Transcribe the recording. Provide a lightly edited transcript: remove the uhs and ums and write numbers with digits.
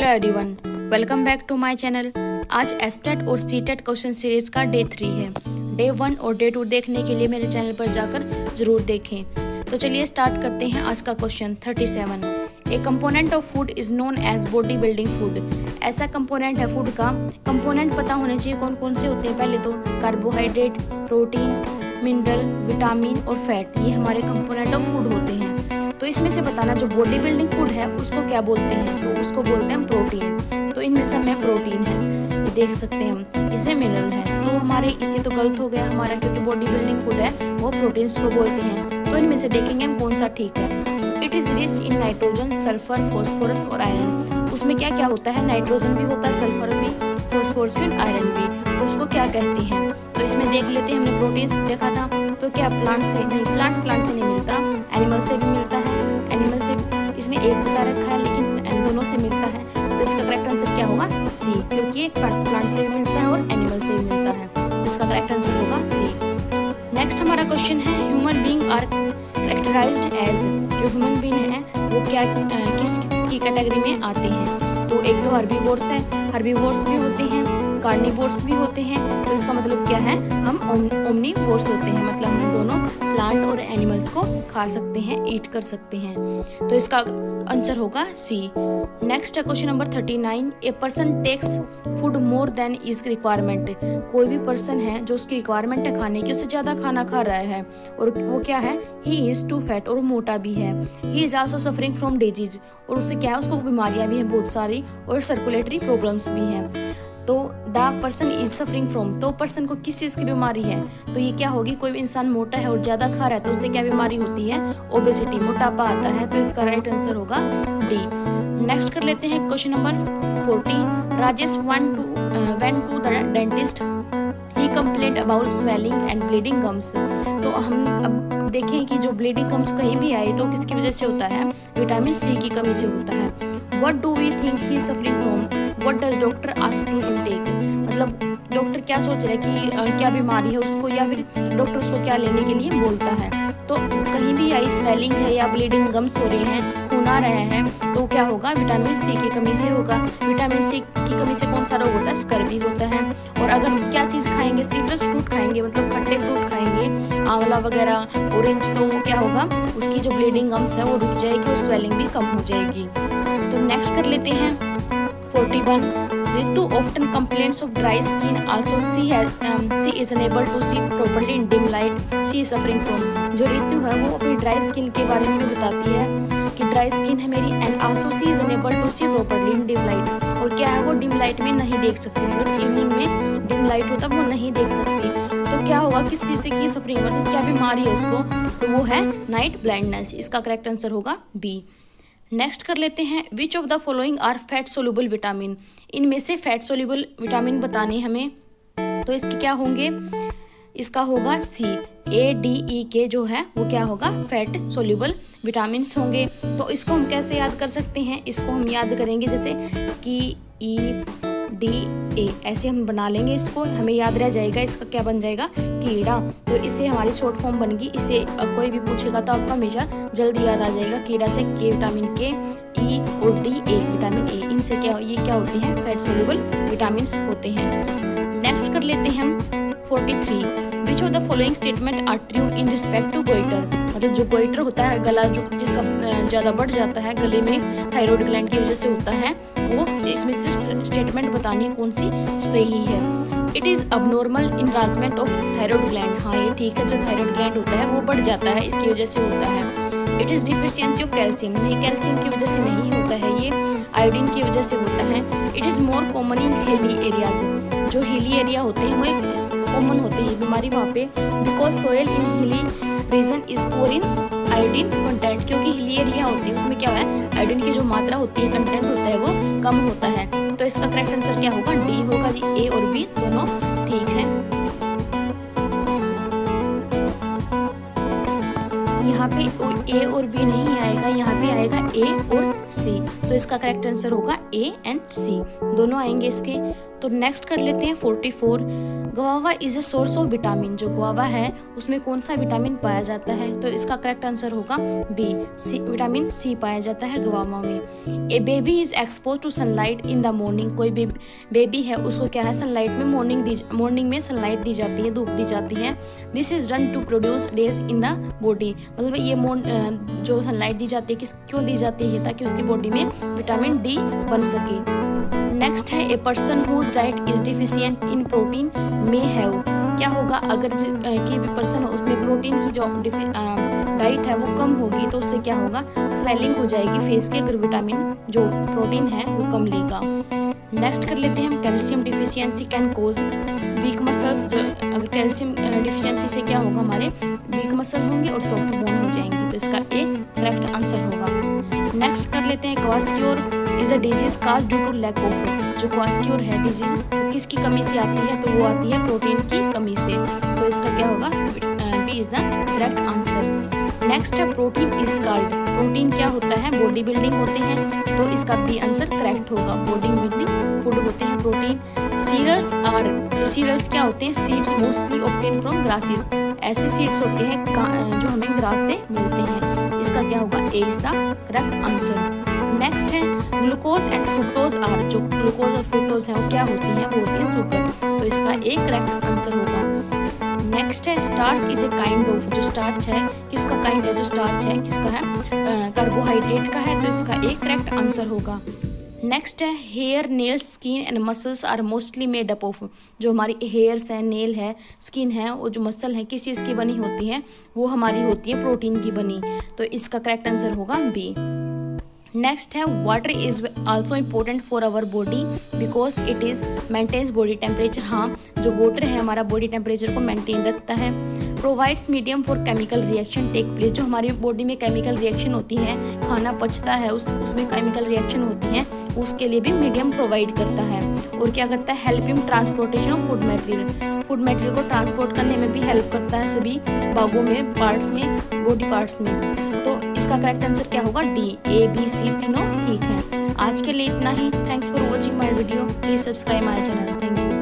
Hello everyone, welcome back to my channel. आज STET और CTET question series का day 3 है। डे 1 और डे 2 देखने के लिए मेरे चैनल पर जाकर जरूर देखें। तो चलिए स्टार्ट करते हैं आज का question 37। A component of food is known as body building food. ऐसा कंपोनेंट है फूड का। कंपोनेंट पता होने चाहिए कौन कौन से होते हैं। पहले तो कार्बोहाइड्रेट, प्रोटीन, मिनरल, विटामिन और फैट, ये हमारे कंपोनेंट ऑफ फूड होते हैं। तो इसमें से बताना जो बॉडी बिल्डिंग फूड है उसको क्या बोलते हैं। तो उसको बोलते हैं प्रोटीन। तो इनमें से हमें प्रोटीन है, ये देख सकते हैं हम, इसे मिनरल है। तो हमारे इससे तो गलत हो गया हमारा, क्योंकि बॉडी बिल्डिंग फूड है वो प्रोटीन्स को बोलते हैं। तो इनमें से देखेंगे हम कौन सा ठीक है। It is rich in nitrogen, sulphur, phosphorus और आयरन। उसमें क्या क्या होता है, नाइट्रोजन भी होता है, सल्फर भी, फॉस्फोरस भी, आयरन भी। तो उसको क्या कहते हैं। तो इसमें देख लेते हैं, हमने प्रोटीन देखा था। तो क्या प्लांट से नहीं, प्लांट से नहीं मिलता, एनिमल से भी मिलता है। एनिमल से इसमें एक बता रखा है, लेकिन दोनों से मिलता है। तो इसका करेक्ट आंसर क्या होगा, सी, क्योंकि एक प्लांट से भी मिलता है और एनिमल से भी मिलता है। तो इसका करेक्ट आंसर होगा सी। नेक्स्ट हमारा क्वेश्चन है, human being are characterized as. जो ह्यूमन बीइंग है वो क्या किस की कैटेगरी में आते हैं। तो एक तो हर्बीवोर्स है, हर्बीवोर्स भी होते हैं, कार्निवोर्स भी होते हैं। तो इसका मतलब क्या है, हम ओमनीवोर्स होते हैं, मतलब हम दोनों प्लांट और एनिमल्स को खा सकते हैं, ईट कर सकते हैं। तो इसका आंसर होगा सी। नेक्स्ट है question number 39। A person takes food more than is requirement. कोई भी पर्सन है जो उसकी रिक्वायरमेंट है खाने की, उससे ज्यादा खाना खा रहा है और वो क्या है, ही इज टू फैट, और मोटा भी है। He is also suffering from disease, और उससे क्या है, उसको बीमारियां भी हैं बहुत सारी और सर्कुलेटरी प्रॉब्लम्स भी हैं। तो the person is suffering from, तो पर्सन को किस चीज़ की बीमारी है। तो ये क्या होगी, कोई इंसान मोटा है और ज़्यादा खा रहा है तो उससे क्या बीमारी होती है, ओबेसिटी, मोटापा आता है। तो इसका राइट आंसर होगा डी। नेक्स्ट कर लेते हैं question number 40। Rajesh went to the dentist, he complaint about swelling and bleeding gums. तो हम अब देखें कि जो ब्लीडिंग गम्स कहीं भी आए तो किसकी वजह से होता है, विटामिन सी की कमी से होता है। What do we think he is suffering from? What does doctor ask to him take? मतलब डॉक्टर क्या सोच रहा है कि क्या बीमारी है उसको, या फिर डॉक्टर उसको क्या लेने के लिए बोलता है। तो कहीं भी आई स्वेलिंग है या ब्लीडिंग गम्स हो रहे हैं, होना रहे हैं, तो क्या होगा, विटामिन सी की कमी से होगा। विटामिन सी की कमी से कौन सा रोग होता है, स्कर्वी होता है। और अगर हम क्या चीज़ खाएंगे, सिट्रस फ्रूट खाएंगे, मतलब खट्टे फ्रूट खाएंगे, आंवला वगैरह, ऑरेंज, तो क्या होगा, उसकी जो ब्लीडिंग गम्स है वो रुक जाएगी और स्वेलिंग भी कम हो जाएगी। तो नेक्स्ट कर लेते हैं 41। Ritu often complaints of dry skin, also she is unable to see properly in dim light, she is suffering from. जो रितु है वो अपनी ड्राई स्किन के बारे में बताती है कि ड्राई स्किन है मेरी, and also she is unable to see properly in dim light. और क्या है, वो डिम लाइट में नहीं देख सकती, मतलब इवनिंग में डिम लाइट होता है वो नहीं देख सकती। तो क्या होगा, किस चीज़ से की सफरिंग, मतलब क्या बीमारी है उसको। तो वो है नाइट ब्लाइंडनेस। इसका करेक्ट आंसर होगा बी। नेक्स्ट कर लेते हैं, which of the following are fat soluble vitamin. इनमें से फैट सोल्यूबल विटामिन बताने हमें। तो इसके क्या होंगे, इसका होगा सी, ए डी ई के जो है वो क्या होगा, फैट सोल्यूबल विटामिन होंगे। तो इसको हम कैसे याद कर सकते हैं, इसको हम याद करेंगे जैसे कि ई डी ए, ऐसे हम बना लेंगे इसको, हमें याद रह जाएगा। इसका क्या बन जाएगा, कीड़ा। तो इससे हमारी शॉर्ट फॉर्म बनेगी। इसे कोई भी पूछेगा तो आपको हमेशा जल्दी याद आ जाएगा। कीड़ा से के विटामिन के, ई और डी ए विटामिन ए, इनसे क्या, ये क्या होते हैं, फैट सोल्यूबल विटामिन होते हैं। नेक्स्ट कर लेते हैं हम 43। Which of the following statement are true in respect to goitre. मतलब जो गोइटर होता है, गला जो जिसका ज़्यादा बढ़ जाता है गले में, थायराइड ग्लैंड की वजह से होता है, वो इसमें से स्टेटमेंट बतानी कौन सी सही है। It is abnormal enlargement of thyroid gland. हाँ ये ठीक है, जो थायराइड ग्लैंड होता है वो बढ़ जाता है, इसकी वजह से होता है। It is deficiency of calcium. नहीं, कैल्शियम की वजह से नहीं होता है, ये आयोडीन की वजह से होता है। It is more common in hilly areas. जो हिली एरिया होते हैं वो कॉमन होते हैं बीमारी वहाँ पे, because soil in hilly region is poor in iodine content. क्योंकि हिली एरिया होते हैं उसमें क्या है, आयोडीन की जो मात्रा होती है, कंटेंट होता है, वो कम होता है। तो इसका करेक्ट आंसर क्या होगा, डी होगा जी। ए और बी दोनों ठीक है। यहाँ पे ए और बी नहीं आएगा, यहाँ पे आएगा ए और सी। तो इसका करेक्ट आंसर होगा ए एंड सी, दोनों आएंगे इसके। तो नेक्स्ट कर लेते हैं 44। Guava is a source of vitamin. जो गुआवा है उसमें कौन सा विटामिन पाया जाता है? तो इसका करेक्ट आंसर होगा बी, सी, विटामिन सी पाया जाता है गुआवा में। A baby is exposed to sunlight in the morning. कोई बेबी है, उसको क्या है, सनलाइट में मॉर्निंग में सनलाइट दी जाती है, धूप दी जाती है। This is done to produce rays in the body. मतलब ये जो सनलाइट दी जाती है क्यों दी जाती है? ताकि उसकी बॉडी में विटामिन डी बन सके। नेक्स्ट है a person whose diet is deficient in protein may have. क्या होगा अगर कि पर्सन उसमें प्रोटीन की जो डाइट है वो कम होगी तो उससे क्या होगा, स्वेलिंग हो जाएगी फेस के, अगर विटामिन जो प्रोटीन है वो कम लेगा। नेक्स्ट कर लेते हैं हम calcium deficiency can cause weak muscles. जो अगर कैल्शियम डिफिशियंसी से क्या होगा, हमारे वीक मसल होंगे और सॉफ्ट बोन हो जाएंगी। तो इसका ए करेक्ट आंसर होगा। नेक्स्ट कर लेते हैं kwashiorkor is a disease cause due to lack of. जो क्वास्क्योर है डिजीज किसकी कमी से आती है? तो वो आती है प्रोटीन की कमी से। तो इसका क्या होगा, B is the correct answer. Next है प्रोटीन इज कॉल्ड। प्रोटीन क्या होता है? बॉडी बिल्डिंग होते हैं, तो इसका बी आंसर करेक्ट होगा। बॉडी बिल्डिंग फूड होते हैं प्रोटीन। सीरियल्स आर, सीरियल्स क्या होते हैं? Seeds mostly obtain from grasses. ऐसे सीड्स होते हैं जो हमें ग्रास से मिलते हैं। इसका क्या होगा, a is the correct answer. Next है ग्लूकोज एंड फ्रुक्टोज आर। जो ग्लूकोज और फ्रुक्टोज है वो क्या होती है? वो होती है शुगर। तो इसका ए करेक्ट आंसर होगा। नेक्स्ट है starch is a kind of. जो स्टार्च है किसका काइंड है? जो स्टार्च है किसका है? कार्बोहाइड्रेट का है। तो इसका ए करेक्ट आंसर होगा। नेक्स्ट है hair, nails, skin and muscles are mostly made up of. जो हमारी हेयर्स है, नेल है, स्किन है और जो मसल है किस चीज़ की बनी होती है? वो हमारी होती है प्रोटीन की बनी। तो इसका करेक्ट आंसर होगा बी। नेक्स्ट है water is also important for our body because it is maintains body temperature. हाँ, जो वाटर है हमारा बॉडी टेम्परेचर को मेंटेन रखता है। Provides medium for chemical reaction take place. जो हमारी बॉडी में केमिकल रिएक्शन होती है, खाना पचता है, उसमें केमिकल रिएक्शन होती है, उसके लिए भी मीडियम प्रोवाइड करता है। और क्या करता है? Help in transportation of food material. Food material को ट्रांसपोर्ट करने में भी हेल्प करता है सभी भागों में, पार्ट्स में, बॉडी पार्ट्स में। तो इसका करेक्ट आंसर क्या होगा? डी, ए बी सी तीनों ठीक है। आज के लिए इतना ही। Thanks for watching my video. Please subscribe my channel. Thank you.